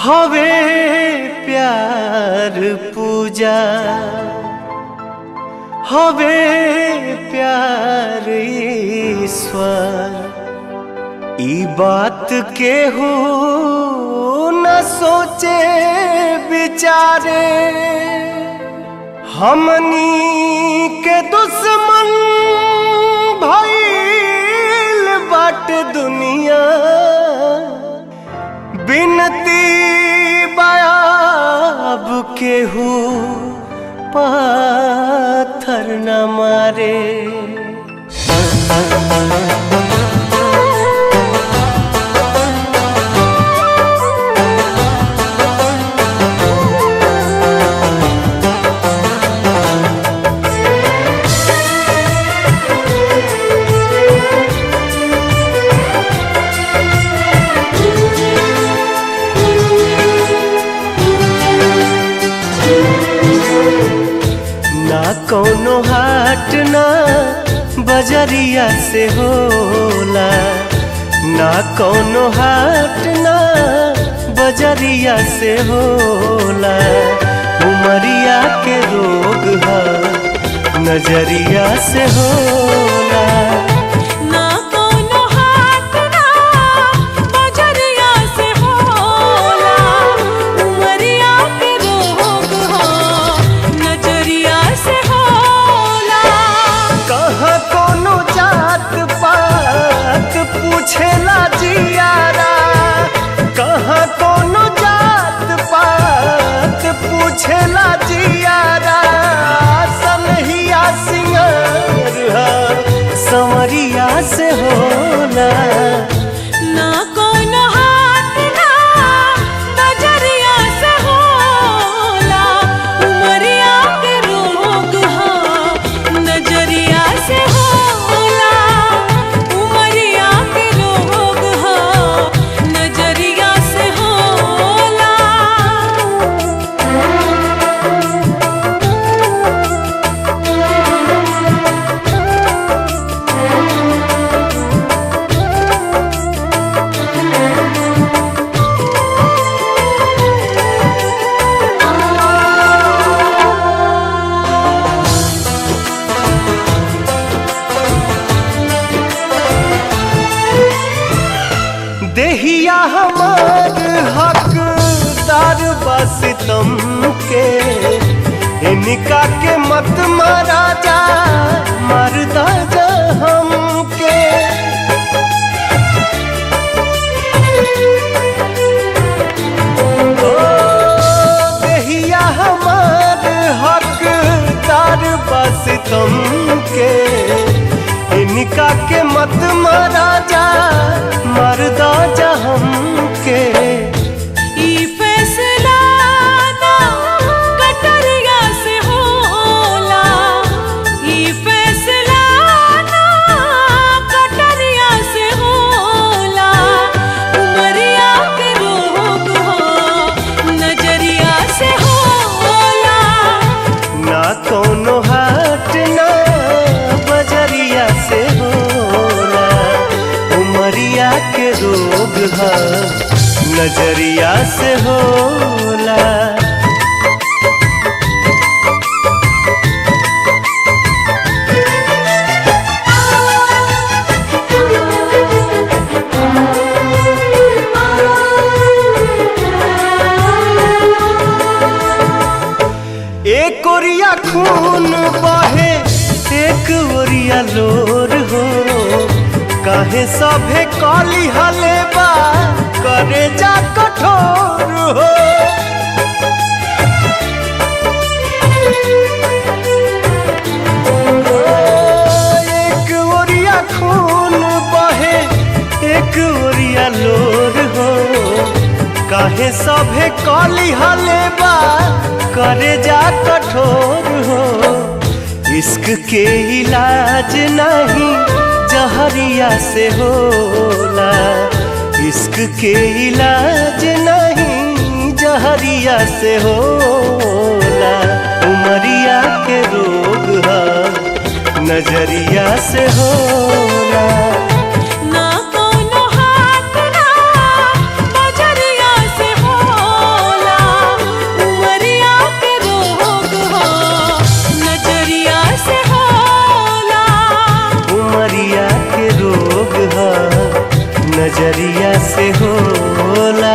हवे प्यार पूजा हवे प्यार ईश्वर ई बात के हो न सोचे बिचारे हमनी के दुश्मन भइल बाटे दुनिया बिनती बाब केहू पाथर न मारे। ना कौनो हाट ना बजरिया से होला, ना कौनो हाट ना बजरिया से होला। उमरिया के रोग है नजरिया से होला। पूछेला जियारा कहाँ कोनो जात पात पूछेला जियारा सनहिया सिंगार संवरिया से होला। ना कोनो हाथ ना नजरिया से होला। उमरिया के रोग है नजरिया से होला। देहिया हमार हकदार बस तुम के इनका के मत मारा जा मरदा जा हमके। ओ देहिया हमार हकदार बस तुम के इनका के मत मारा जा मरदा जा हमके। ई फैसला ना कटरिया से होला। ई फैसला ना कटरिया से होला। उमरिया के रोग हो नजरिया से होला। ना कौनो हाट ना बजरिया से होला। उमरिया के रोग है नजरिया से होला। एक ओरिया खून बहे एक ओरिया लोर हो। काहे सभे कली हलेबा करे जा कठोर हो। एक ओरिया खून बहे एक ओरिया लोर हो। काहे सभे कली हलेबा करे जा कठोर हो। इश्क के इलाज नहीं जहरिया से होला। इश्क के इलाज नहीं जहरिया से होला। उमरिया के रोग है नजरिया से होला। ना कोनो हाथ ना नजरिया से होला। नजरिया से होला।